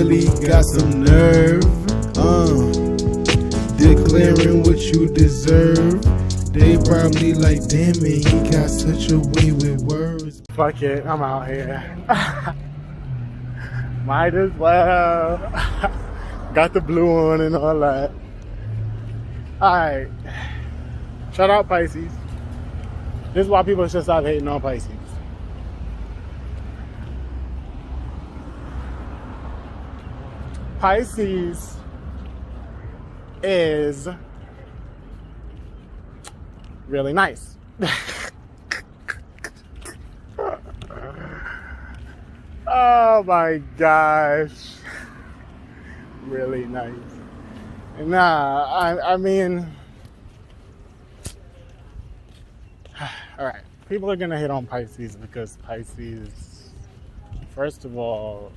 really got some nerve, declaring what you deserve. They probably like, damn it, he got such a way with words. Fuck it, I'm out here. Might as well. Got the blue on and all that. Alright. Shout out Pisces. This is why people should stop hating on Pisces. Pisces is really nice. Oh my gosh. Really nice. Nah, I mean, alright. People are gonna hit on Pisces because Pisces, first of all,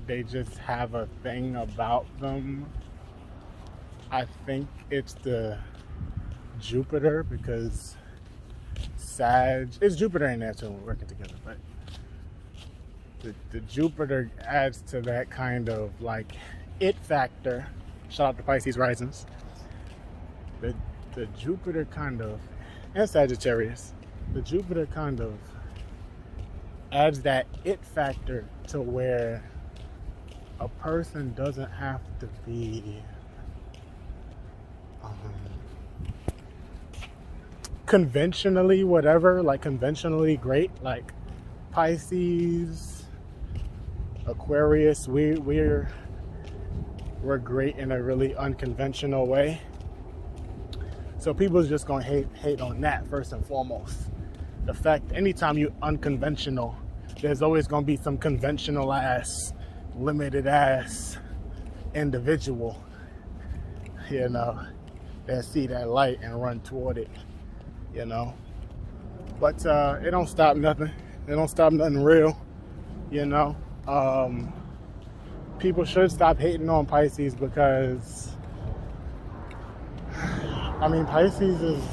they just have a thing about them. I think it's the Jupiter, because it's Jupiter in there too, we're working together, but the Jupiter adds to that kind of like it factor. Shout out to Pisces risings. The Jupiter kind of, and Sagittarius, the Jupiter kind of adds that it factor to where a person doesn't have to be conventionally whatever, like conventionally great. Like Pisces, Aquarius, we're great in a really unconventional way. So people's just gonna hate on that first and foremost. The fact anytime you unconventional, there's always gonna be some conventional ass, limited ass individual, you know, that see that light and run toward it, you know. But it don't stop nothing. It don't stop nothing real, you know. People should stop hating on Pisces because, I mean, Pisces is,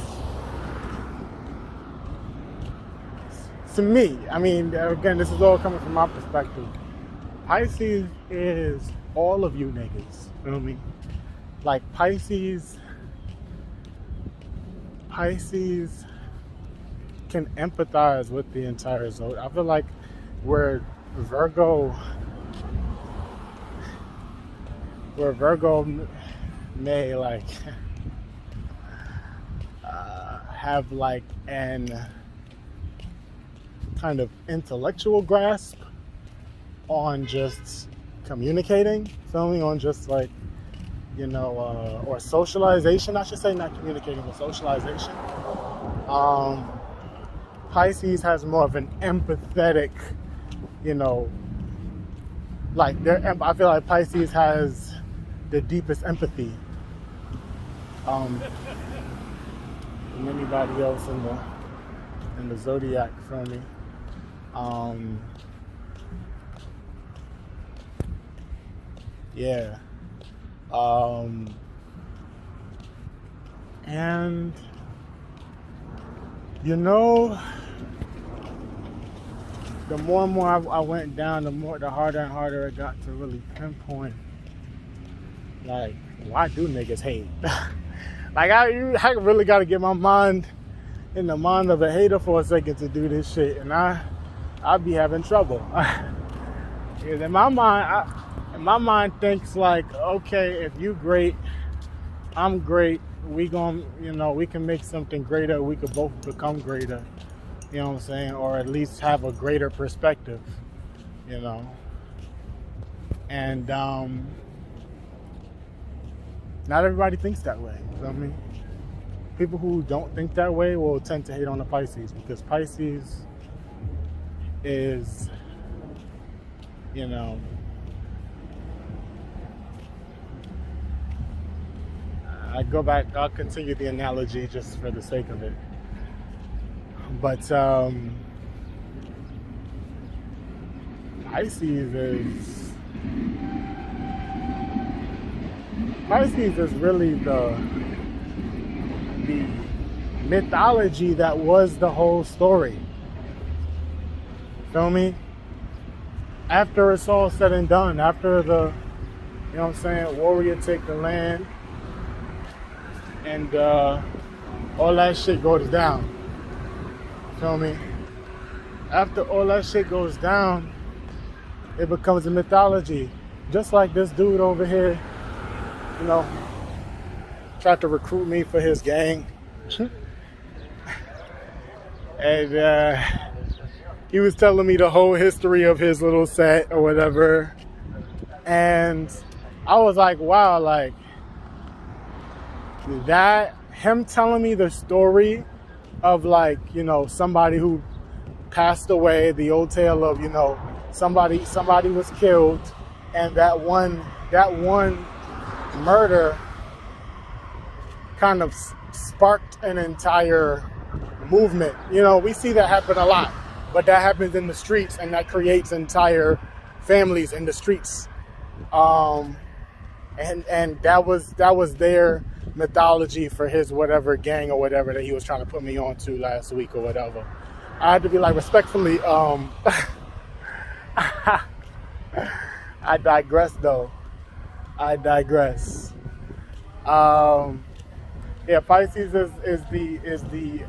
to me, I mean, again, this is all coming from my perspective. Pisces is all of you niggas, feel me? Like Pisces can empathize with the entire zodiac. I feel like where Virgo may like have like an kind of intellectual grasp on just communicating, feel me? On just like, you know, or socialization, I should say, not communicating, but socialization. Pisces has more of an empathetic, you know, like I feel like Pisces has the deepest empathy than anybody else in the zodiac, for me. Yeah. And you know, the more and more I went down, the harder and harder it got to really pinpoint, like, why do niggas hate? Like, I really got to get my mind in the mind of a hater for a second to do this shit, and I'd be having trouble. Because in my mind thinks like, okay, if you great, I'm great. We gon', you know, we can make something greater. We could both become greater. You know what I'm saying? Or at least have a greater perspective, you know. And not everybody thinks that way. You know what I mean? People who don't think that way will tend to hate on the Pisces, because Pisces is, you know, I'll continue the analogy just for the sake of it. But Pisces is really the mythology that was the whole story. Feel me? after it's all said and done, after the, you know what I'm saying, warrior take the land, and all that shit goes down. Feel me? After all that shit goes down, it becomes a mythology. Just like this dude over here, you know, tried to recruit me for his gang. And he was telling me the whole history of his little set or whatever. And I was like, wow, like that, him telling me the story of, like, you know, somebody who passed away, the old tale of, you know, somebody was killed, and that one murder kind of sparked an entire movement. You know, we see that happen a lot, but that happens in the streets, and that creates entire families in the streets. And that was their mythology for his whatever gang or whatever that he was trying to put me on to last week or whatever. I had to be like, respectfully, I digress though. I digress. Yeah, Pisces is the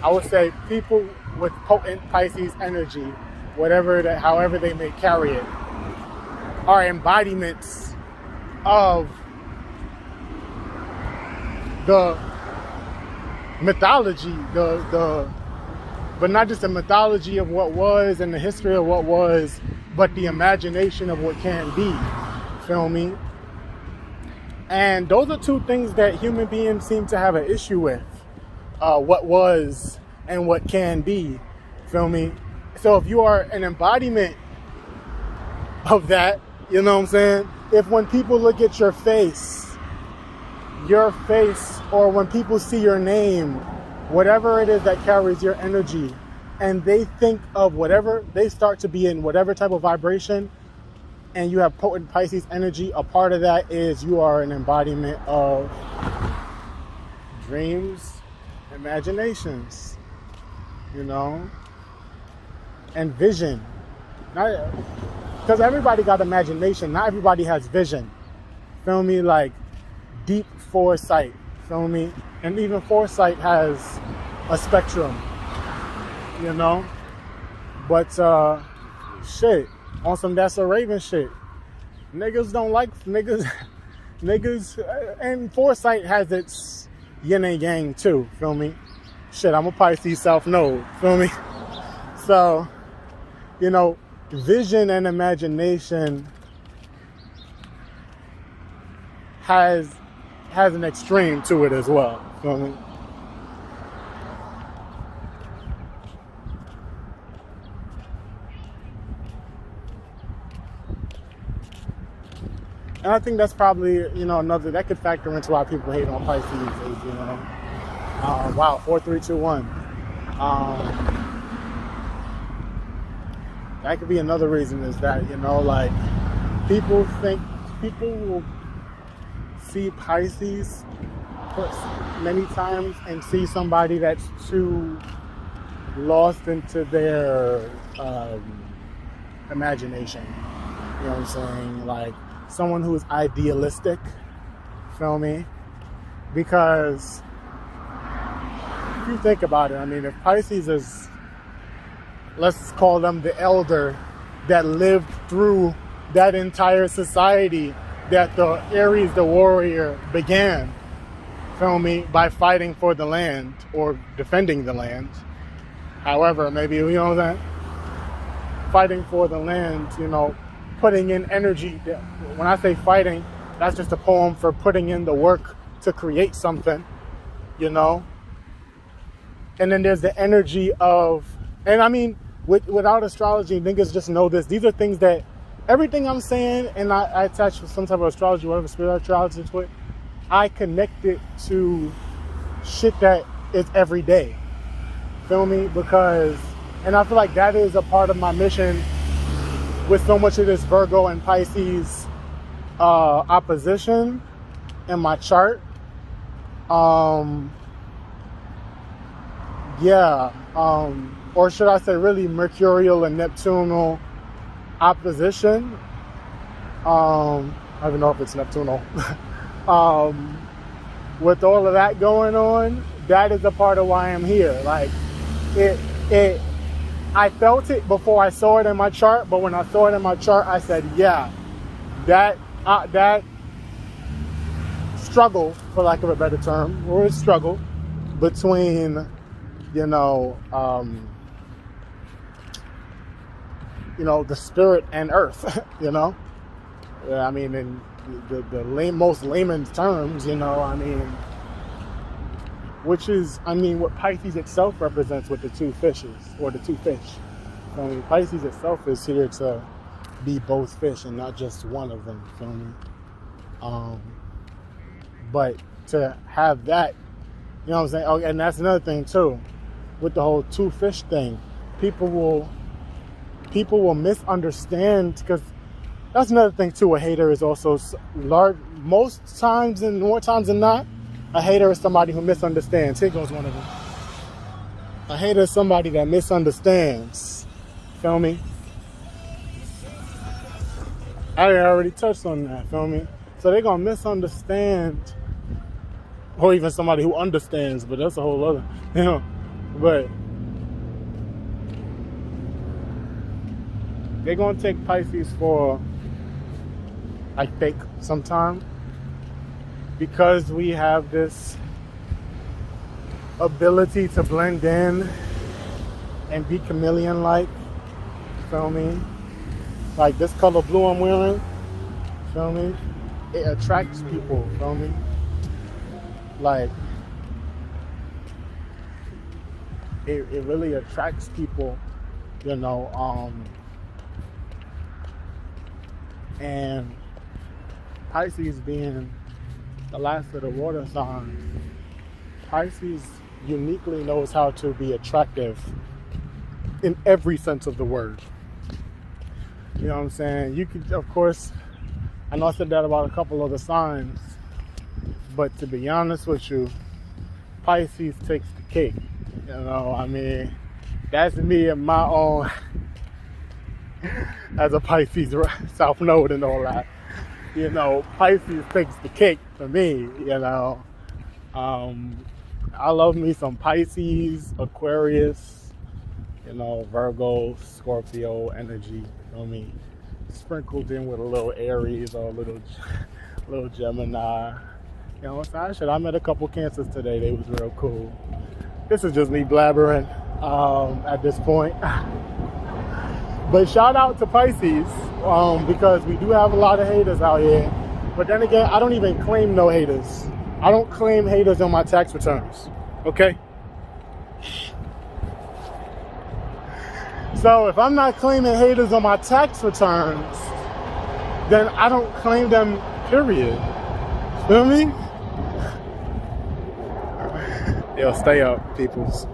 I would say people with potent Pisces energy, however they may carry it, are embodiments of the mythology, but not just the mythology of what was and the history of what was, but the imagination of what can be. Feel me? And those are two things that human beings seem to have an issue with. What was and what can be. Feel me? So if you are an embodiment of that, you know what I'm saying? If when people look at your face, or when people see your name, whatever it is that carries your energy, and they think of whatever, they start to be in whatever type of vibration, and you have potent Pisces energy, a part of that is you are an embodiment of dreams, imaginations, you know, and vision. Because everybody got imagination, not everybody has vision. Feel me? Like deep foresight. Feel me? And even foresight has a spectrum, you know. But shit, on some That's a Raven shit, niggas don't like niggas. And foresight has its yin and yang too. Feel me? Shit, I'm a Pisces South Node. Feel me? So, you know, vision and imagination has an extreme to it as well. Feel me? And I think that's probably, you know, another that could factor into why people hate on Pisces is, you know, wow, 4, 3, 2, 1. That could be another reason is that, you know, like people will see Pisces many times and see somebody that's too lost into their imagination. You know what I'm saying? Like someone who's idealistic. Feel me? Because if you think about it, I mean, if Pisces is, let's call them the elder that lived through that entire society that the Aries, the warrior, began, feel me, by fighting for the land or defending the land. However, maybe, you know what I'm saying? Fighting for the land, you know, putting in energy. When I say fighting, that's just a poem for putting in the work to create something, you know? And then there's the energy of, and I mean, without astrology, niggas just know this. These are things that, everything I'm saying, and I attach some type of astrology, whatever spirituality to it, I connect it to shit that is every day. Feel me? Because, and I feel like that is a part of my mission with so much of this Virgo and Pisces opposition in my chart. yeah, or should I say really mercurial and Neptunal opposition. I don't even know if it's Neptunal. With all of that going on, that is a part of why I'm here. Like, I felt it before I saw it in my chart, but when I saw it in my chart, I said, yeah, that struggle, for lack of a better term, or a struggle between, the spirit and earth, I mean, in the most layman's terms, which is, what Pisces itself represents with the two fishes, or the two fish. Pisces itself is here to be both fish and not just one of them, feel me? But to have that, you know what I'm saying? Oh, and that's another thing too, with the whole two fish thing. People will misunderstand, because that's another thing too. A hater is also large. Most times, and more times than not, a hater is somebody who misunderstands. Here goes one of them. A hater is somebody that misunderstands. Feel me? I already touched on that. Feel me? So they're gonna misunderstand, or even somebody who understands. But that's a whole other, But they're gonna take Pisces for, I think, sometime, because we have this ability to blend in and be chameleon-like, feel me? Like this color blue I'm wearing, feel me? It attracts people, feel me? Like, it really attracts people, and Pisces being the last of the water signs, Pisces uniquely knows how to be attractive in every sense of the word. You know what I'm saying? You could, of course, I know I said that about a couple other signs, but to be honest with you, Pisces takes the cake. That's me and my own, as a Pisces South Node and all that. Pisces takes the cake for me, I love me some Pisces, Aquarius, Virgo, Scorpio energy, sprinkled in with a little Aries or a little Gemini. I met a couple Cancers today. They was real cool. This is just me blabbering at this point. But shout out to Pisces, because we do have a lot of haters out here. But then again, I don't even claim no haters. I don't claim haters on my tax returns, okay? So if I'm not claiming haters on my tax returns, then I don't claim them, period. Feel me? Yo, stay up, peoples.